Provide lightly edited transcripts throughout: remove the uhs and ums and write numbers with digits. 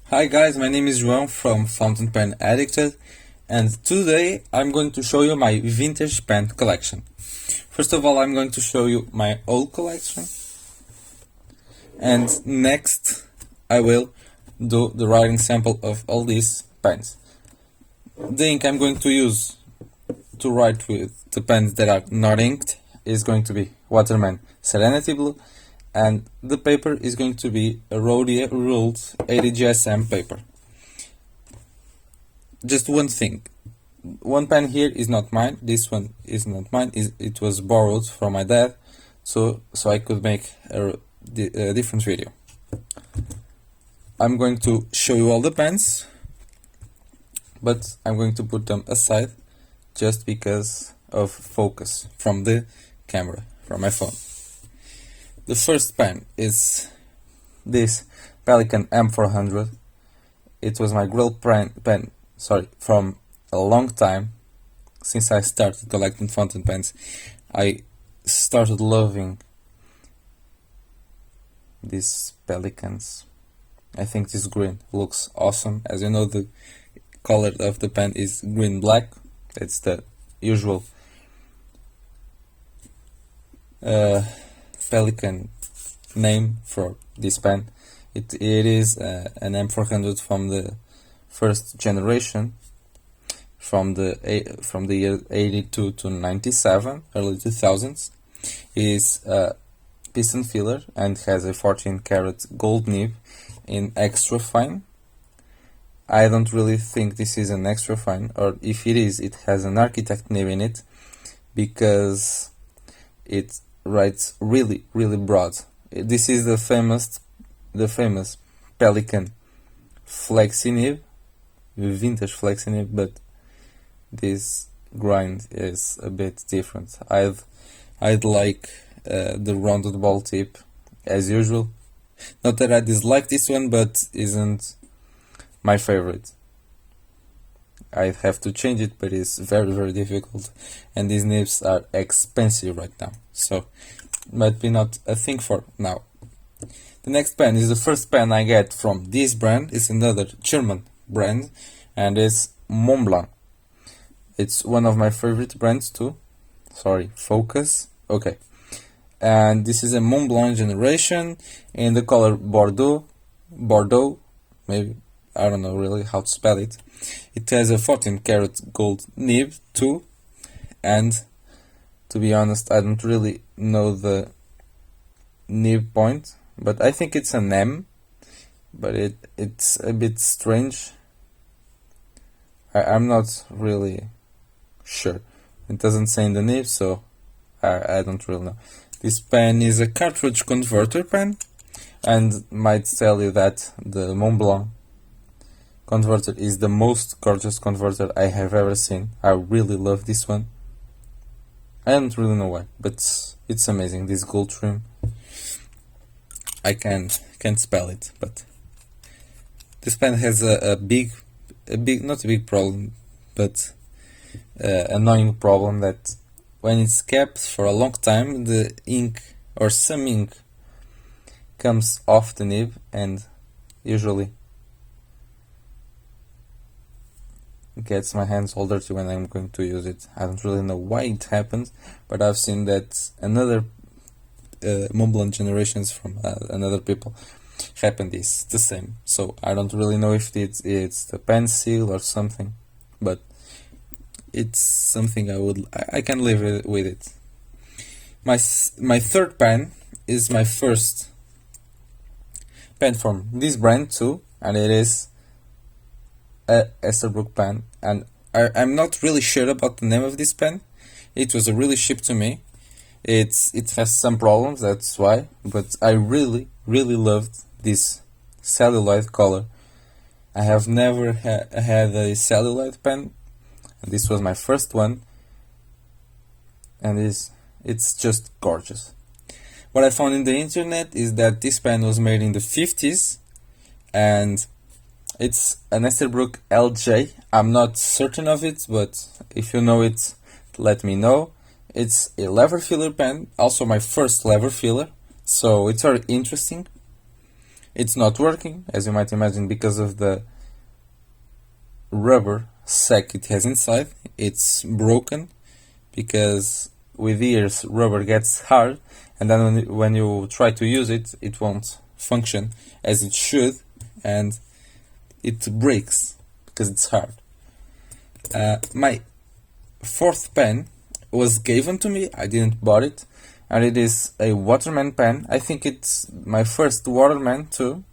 Hi guys, my name is João from fountainpenadicted, and today I'm going to show you my vintage pen collection. First of all, I'm going to show you my old collection, and next I will do the writing sample of all these pens. The ink I'm going to use to write with the pens that are not inked is going to be Waterman Serenity Blue, and the paper is going to be a Rhodia ruled 80 GSM paper. Just one thing, one pen here is not mine, this one is not mine, it was borrowed from my dad, so I could make a different video. I'm going to show you all the pens, but I'm going to put them aside just because of focus from the camera, from my phone. The first pen is this Pelikan M400. It was my grill pen from a long time. Since I started collecting fountain pens, I started loving these Pelikans. I think this green looks awesome. As you know, the color of the pen is green-black. It's the usual Pelikan name for this pen. It is an M400 from the first generation, from the year 82 to 97, early 2000s. It is a piston filler and has a 14 karat gold nib in extra fine. I don't really think this is an extra fine, or if it is, it has an architect nib in it, because it writes really broad. This is the famous Pelikan flexi nib, vintage flexi nib, but this grind is a bit different. I'd like the rounded ball tip as usual. Not that I dislike this one, but isn't my favorite. I have to change it, but it's very difficult, and these nibs are expensive right now, so might be not a thing for now. The next pen is the first pen I get from this brand. It's another German brand, and it's Montblanc. It's one of my favorite brands too. Sorry, focus. Okay. And this is a Montblanc generation in the color Bordeaux, maybe, I don't know really how to spell it. It has a 14 karat gold nib too, and to be honest, I don't really know the nib point, but I think it's an M, but it's a bit strange. I'm not really sure. It doesn't say in the nib, so I don't really know. This pen is a cartridge converter pen, and might tell you that the Montblanc converter is the most gorgeous converter I have ever seen. I really love this one. I don't really know why, but it's amazing. This gold trim, I can't spell it, but this pen has a big, not a big problem, but annoying problem, that when it's kept for a long time, the ink or some ink comes off the nib, and usually gets my hands all dirty when I'm going to use it. I don't really know why it happens, but I've seen that another Montblanc generations from another people happen this the same. So I don't really know if it's the pen seal or something, but it's something I can live with it. My third pen is my first pen from this brand too, and it is a Esterbrook pen, and I'm not really sure about the name of this pen. It was really shipped to me. It has some problems, that's why, but I really loved this celluloid color. I have never had a celluloid pen, and this was my first one, and it's just gorgeous. What I found in the internet is that this pen was made in the 50s, and it's an Esterbrook LJ. I'm not certain of it, but if you know it, let me know. It's a lever filler pen, also my first lever filler, so it's very interesting. It's not working, as you might imagine, because of the rubber sac it has inside. It's broken because with years rubber gets hard, and then when you try to use it, it won't function as it should, and it breaks because it's hard. My fourth pen was given to me, I didn't bought it, and it is a Waterman pen. I think it's my first Waterman too.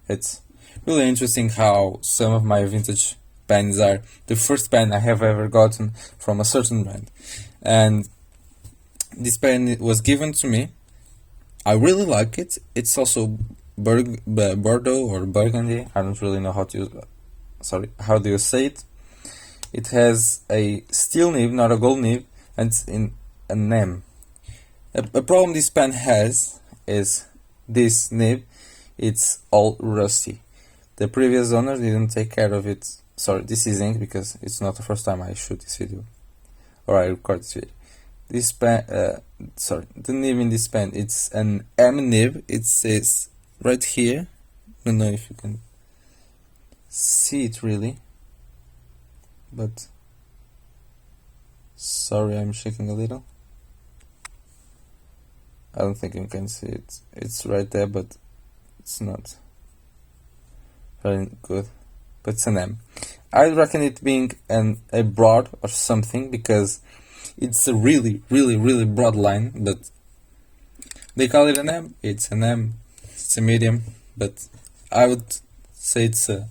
It's really interesting how some of my vintage pens are the first pen I have ever gotten from a certain brand. And this pen was given to me. I really like it. It's also Bordeaux or Burgundy. I don't really know how do you say it. It has a steel nib, not a gold nib, and it's in an M. A problem this pen has is this nib. It's all rusty. The previous owner didn't take care of it. Sorry, this is ink because it's not the first time I shoot this video or I record this video. This pen, the nib in this pen, it's an M nib. It says right here. I don't know if you can see it really, but sorry, I'm shaking a little. I don't think you can see it. It's right there, but it's not very good. But it's an M. I reckon it being a broad or something because it's a really broad line, but they call it an M. It's an M. It's a medium, but I would say it's a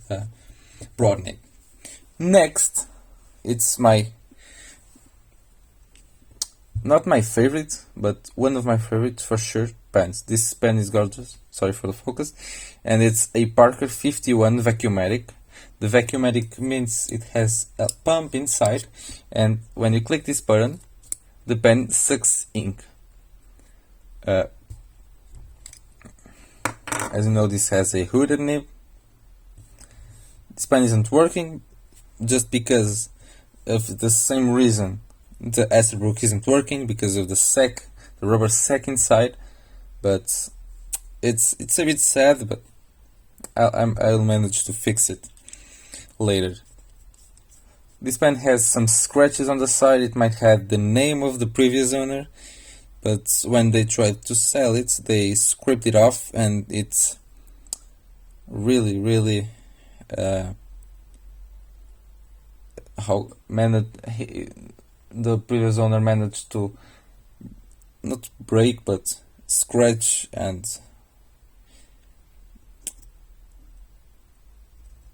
broad nib. Next, it's not my favorite, but one of my favorite for sure pens. This pen is gorgeous. Sorry for the focus. And it's a Parker 51 Vacuumatic. The Vacuumatic means it has a pump inside, and when you click this button, the pen sucks ink. As you know, this has a hooded nib. This pen isn't working just because of the same reason the Esterbrook isn't working, because of the rubber sac inside. But it's a bit sad, but I'll manage to fix it later. This pen has some scratches on the side. It might have the name of the previous owner, but when they tried to sell it, they scraped it off, and it's really the previous owner managed to not break but scratch and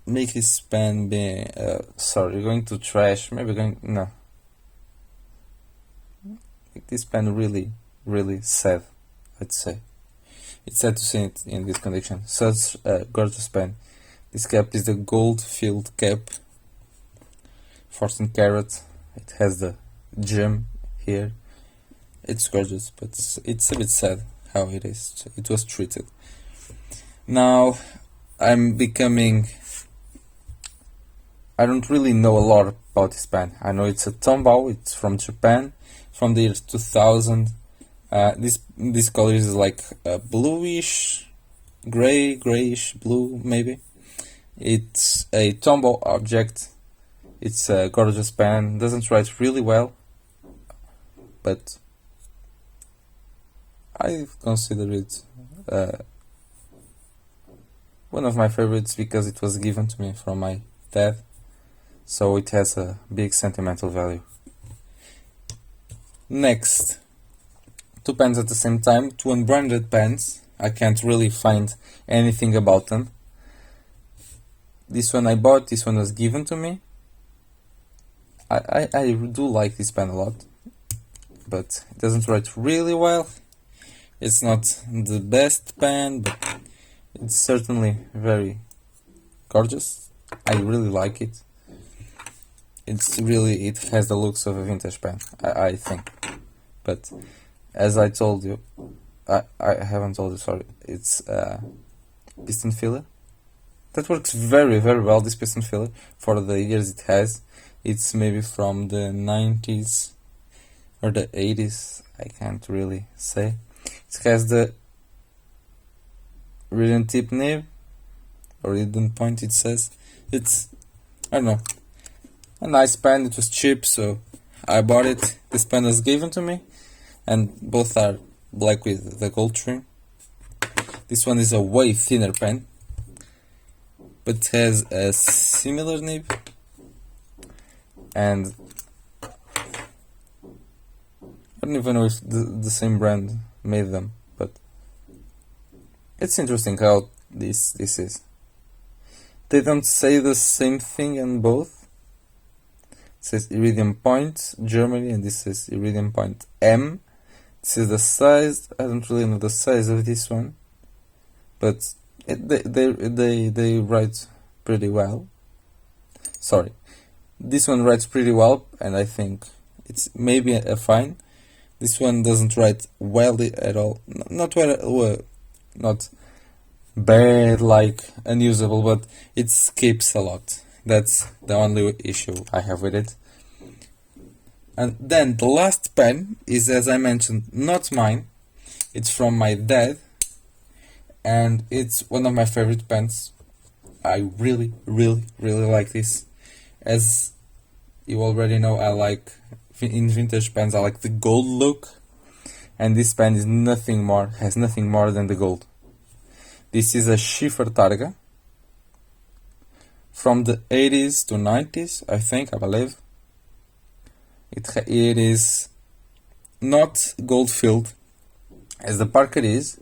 make this pen be going to trash, make this pen really sad, I'd say. It's sad to see it in this condition. Such a gorgeous pen. This cap is the gold filled cap, 14 karat. It has the gem here. It's gorgeous, but it's a bit sad how it was treated. Now I don't really know a lot about this pen. I know it's a Tombow. It's from Japan, from the year 2000. This color is like a bluish, grayish blue maybe. It's a Tombow object. It's a gorgeous pen. Doesn't write really well, but I consider it one of my favorites because it was given to me from my dad, so it has a big sentimental value. Next, two pens at the same time, two unbranded pens. I can't really find anything about them. This one I bought, this one was given to me. I do like this pen a lot, but it doesn't write really well. It's not the best pen, but it's certainly very gorgeous. I really like it. It has the looks of a vintage pen, I think. But as I told you, I haven't told you, sorry, it's piston filler. That works very well, this piston filler, for the years it has. It's maybe from the 90s or the 80s, I can't really say. It has the ridden tip nib, iridium point it says. It's, I don't know, a nice pen. It was cheap, so I bought it. This pen was given to me, and both are black with the gold trim. This one is a way thinner pen, but has a similar nib, and I don't even know if the same brand made them, but it's interesting how this is. They don't say the same thing in both. It says Iridium Point Germany, and this is Iridium Point M. This is the size. I don't really know the size of this one, but they write pretty well. Sorry, this one writes pretty well, and I think it's maybe a fine. This one doesn't write well at all. Not well, not bad, like unusable, but it skips a lot. That's the only issue I have with it. And then the last pen is, as I mentioned, not mine. It's from my dad, and it's one of my favorite pens. I really like this. As you already know, I like in vintage pens, I like the gold look, and this pen is nothing more, has nothing more than the gold. This is a Schiffer Targa from the 80s to 90s, I believe. It is not gold filled as the Parker is,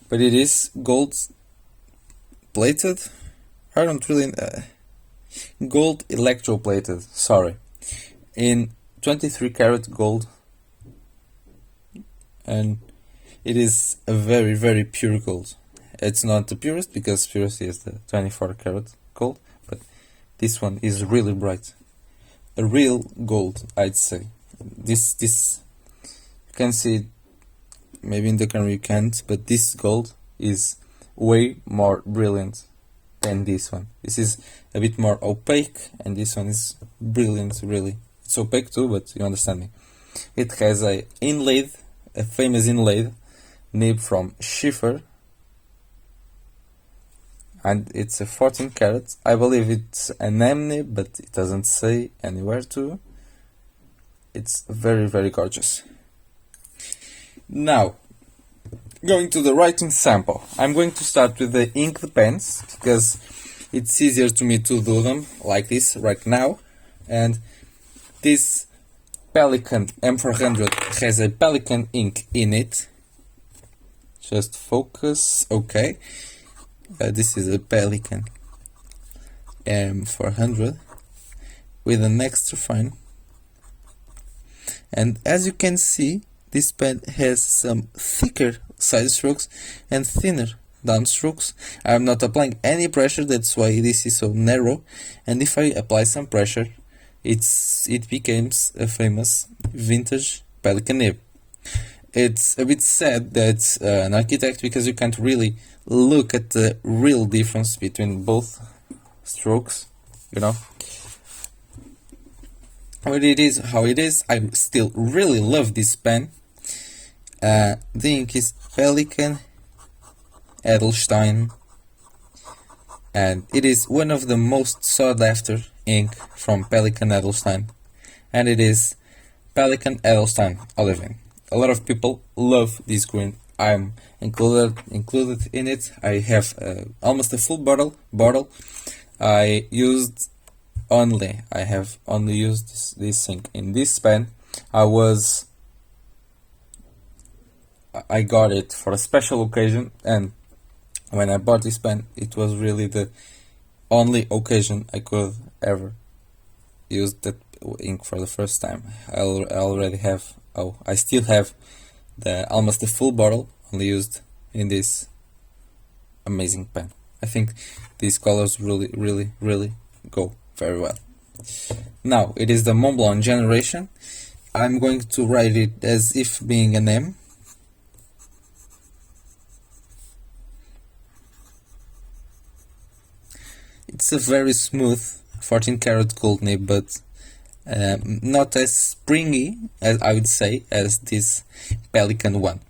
but it is gold plated. I don't really gold electroplated, sorry, in 23 karat gold, and it is a very pure gold. It's not the purest, because purest is the 24 karat gold, but this one is really bright. A real gold, I'd say. This you can see it, maybe in the camera you can't, but this gold is way more brilliant than this one. This is a bit more opaque, and this one is brilliant, really. It's opaque too, but you understand me. It has a famous inlaid nib from Schiffer, and it's a 14 karat. I believe it's an M nib, but it doesn't say anywhere to. It's very gorgeous. Now, going to the writing sample. I'm going to start with the inked pens, because it's easier to me to do them like this right now. And this Pelikan M400 has a Pelikan ink in it. Just focus, okay. This is a Pelikan M400 with an extra fine. And as you can see, this pen has some thicker side strokes and thinner down strokes. I'm not applying any pressure, that's why this is so narrow. And if I apply some pressure, it becomes a famous vintage Pelikan nib. It's a bit sad that an architect, because you can't really look at the real difference between both strokes, you know. But it is how it is. I still really love this pen. The ink is Pelikan Edelstein, and it is one of the most sought after ink from Pelikan Edelstein, and it is Pelikan Edelstein Olivine. A lot of people love this green. I'm included in it. I have almost a full bottle. I have only used this ink in this pen. I got it for a special occasion, and when I bought this pen, it was really the only occasion I could ever use that ink for the first time. I still have almost the full bottle only used in this amazing pen. I think these colors really go very well. Now, it is the Montblanc generation. I'm going to write it as if being an M. It's a very smooth 14 karat gold nib, but not as springy, as I would say, as this Pelikan one.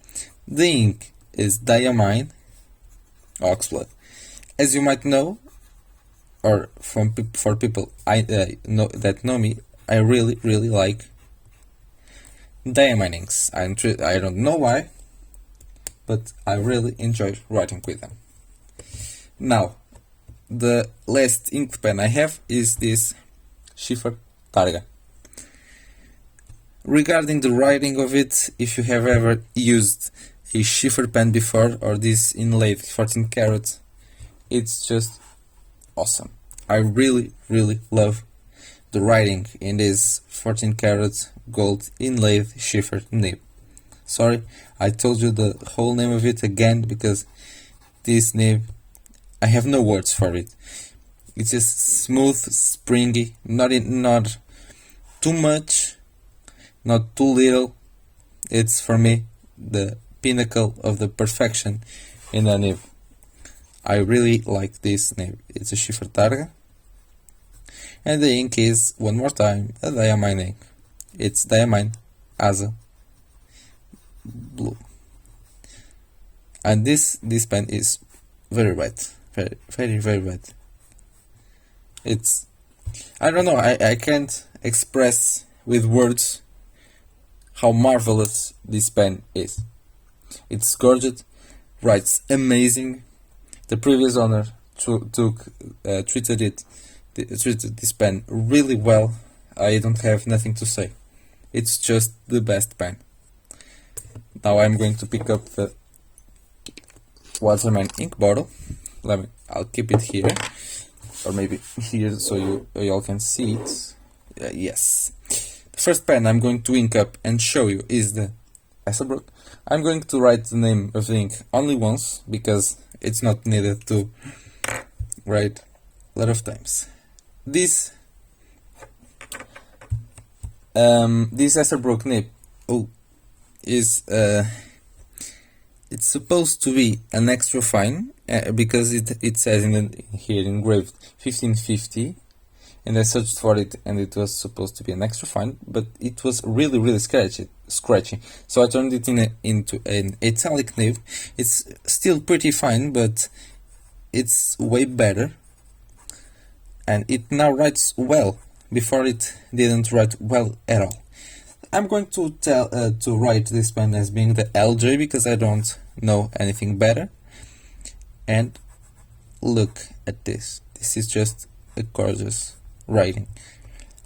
The ink is Diamine Oxblood. As you might know, or for people know that know me, I really like diamond inks. I don't know why, but I really enjoy writing with them. Now, the last ink pen I have is this Schiffer Targa. Regarding the writing of it, if you have ever used a Schiffer pen before, or this inlaid 14 karat, it's just awesome. I really love the writing in this 14 karat gold inlaid Schiffer nib. Sorry, I told you the whole name of it again because this nib, I have no words for it. It's just smooth, springy, not too much, not too little. It's for me the pinnacle of the perfection in a nib. I really like this nib. It's a Schiffer Targa. And the ink is, one more time, a diamine ink. It's diamine Asa blue. And this pen is very wet. Very wet. It's, I don't know, I can't express with words how marvelous this pen is. It's gorgeous, writes amazing. The previous owner treated this pen really well. I don't have nothing to say. It's just the best pen. Now I'm going to pick up the Waterman ink bottle. I'll keep it here, or maybe here so you all can see it. Yes. The first pen I'm going to ink up and show you is the Esselbrook. I'm going to write the name of the ink only once because it's not needed to write a lot of times. This Esselbrook nib is it's supposed to be an extra fine because it says here engraved 1550, and I searched for it and it was supposed to be an extra fine, but it was really scratchy. So I turned it into an italic nib. It's still pretty fine, but it's way better, and it now writes well. Before it didn't write well at all. I'm going to write this pen as being the LJ because I don't know anything better. And look at this. This is just a gorgeous writing.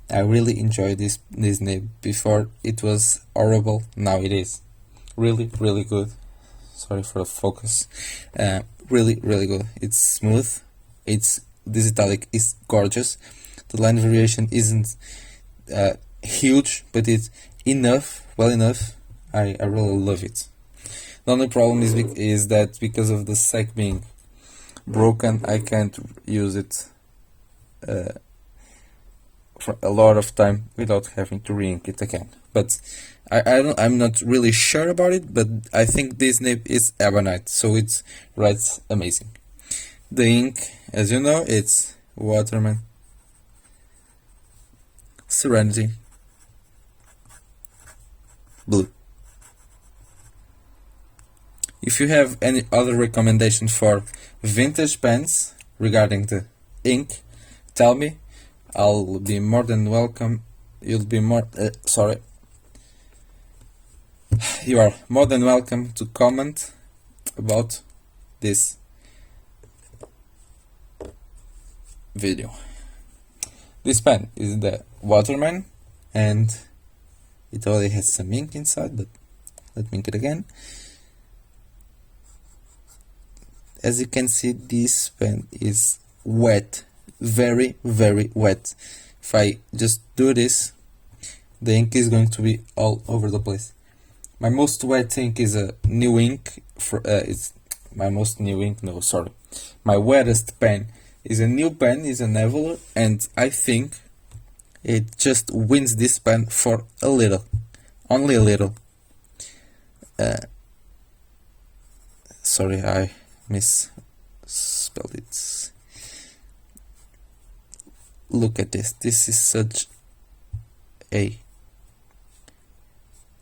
I really enjoy this nib. Before it was horrible, now it is really good. Sorry for the focus. Really good. It's smooth. This italic is gorgeous. The line variation isn't huge, but it's well enough. I really love it. The only problem is that because of the sack being broken, I can't use it for a lot of time without having to re-ink it again. But I'm not really sure about it, but I think this nib is ebonite, so it writes amazing. The ink, as you know, it's Waterman Serenity Blue. If you have any other recommendation for vintage pens regarding the ink, tell me. I'll be more than welcome. You are more than welcome to comment about this video. This pen is the Waterman, and it already has some ink inside, but let me ink it again. As you can see, this pen is wet, very wet. If I just do this, the ink is going to be all over the place. My most wet ink is a new ink. My wettest pen is a new pen, is an Evoler, and I think it just wins this pen for a little, only a little. Sorry, I misspelled it. Look at this. This is such a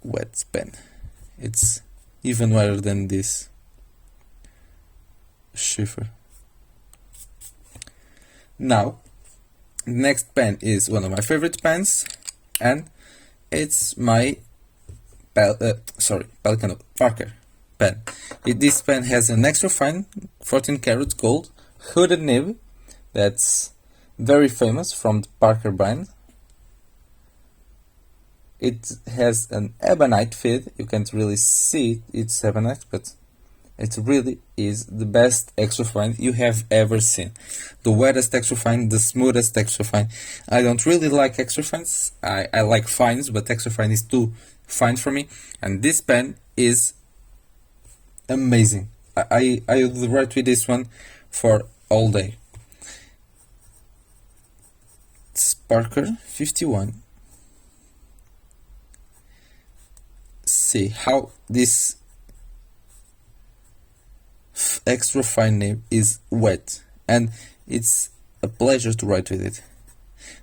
wet pen. It's even wetter than this Schiffer. Now, the next pen is one of my favorite pens, and it's my Parker pen. This pen has an extra fine 14 karat gold hooded nib that's very famous from the Parker brand. It has an ebonite feed. You can't really see it's ebonite, but it really is the best extra fine you have ever seen. The wettest extra fine, the smoothest extra fine. I don't really like extra fines. I like fines, but extra fine is too fine for me. And this pen is amazing. I would write with this one for all day. It's Parker 51. See how this extra fine nib is wet, and it's a pleasure to write with it.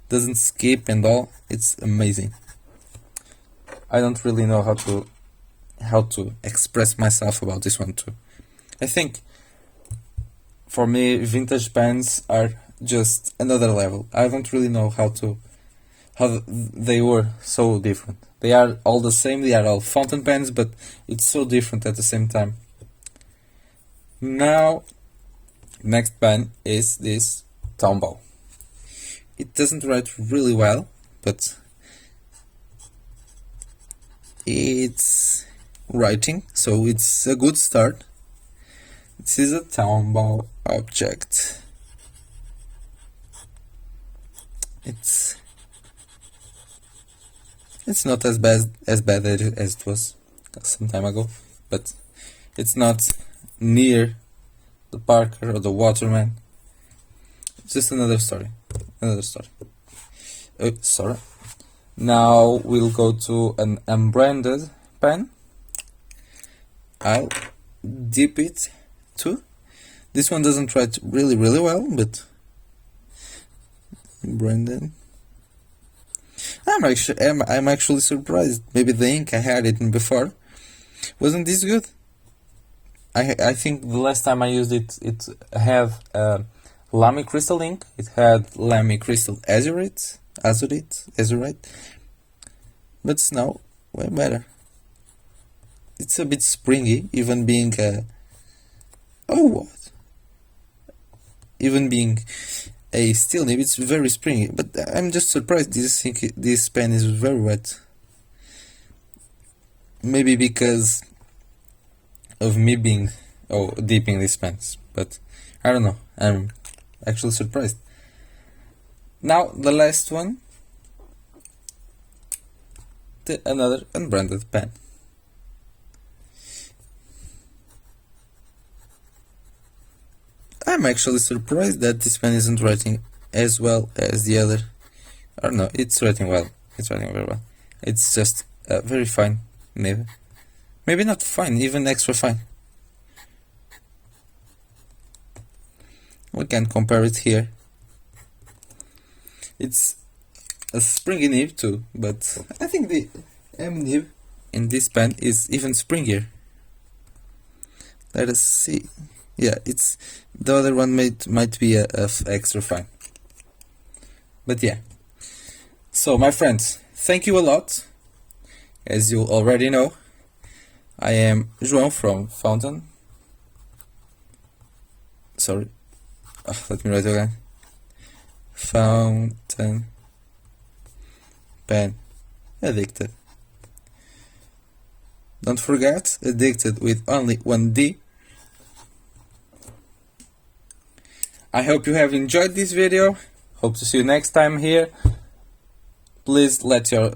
Doesn't skip and all. It's amazing. I don't really know how to express myself about this one too. I think for me vintage pens are just another level. I don't really know how they were so different. They are all the same, they are all fountain pens, but it's so different at the same time. Now, next pen is this Tombow. It doesn't write really well, but it's writing, so it's a good start. This is a Tombow object. It's not as bad as it was some time ago, but it's not near the Parker or the Waterman. It's just another story. Sorry. Now we'll go to an unbranded pen. I'll dip it too. This one doesn't write really well, but branded. I'm actually surprised. Maybe the ink I had it in before wasn't this good. I think the last time I used it, it had Lamy Crystal ink. It had Lamy Crystal Azurite, but it's now way better. It's a bit springy, even being a steel nib. It's very springy, but I'm just surprised. This pen is very wet. Maybe because of me dipping these pens, but I don't know. I'm actually surprised. Now the last one, another unbranded pen. I'm actually surprised that this pen isn't writing as well as the other. I don't know, it's writing well. It's writing very well. It's just very fine, maybe. Maybe not fine, even extra fine. We can compare it here. It's a springy nib too, but I think the M nib in this pen is even springier. Let us see. Yeah, it's the other one might be a extra fine. But yeah. So my friends, thank you a lot. As you already know, I am João from Fountain. Sorry. Let me write again. Fountain Pen Addicted. Don't forget, addicted with only one D. I hope you have enjoyed this video. Hope to see you next time here. Please let a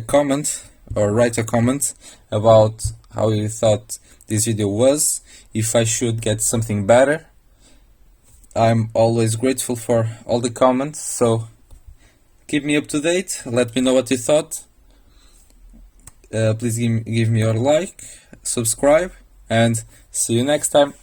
comment or write a comment about how you thought this video was, if I should get something better. I'm always grateful for all the comments, so keep me up to date, let me know what you thought. Please give me your like, subscribe, and see you next time.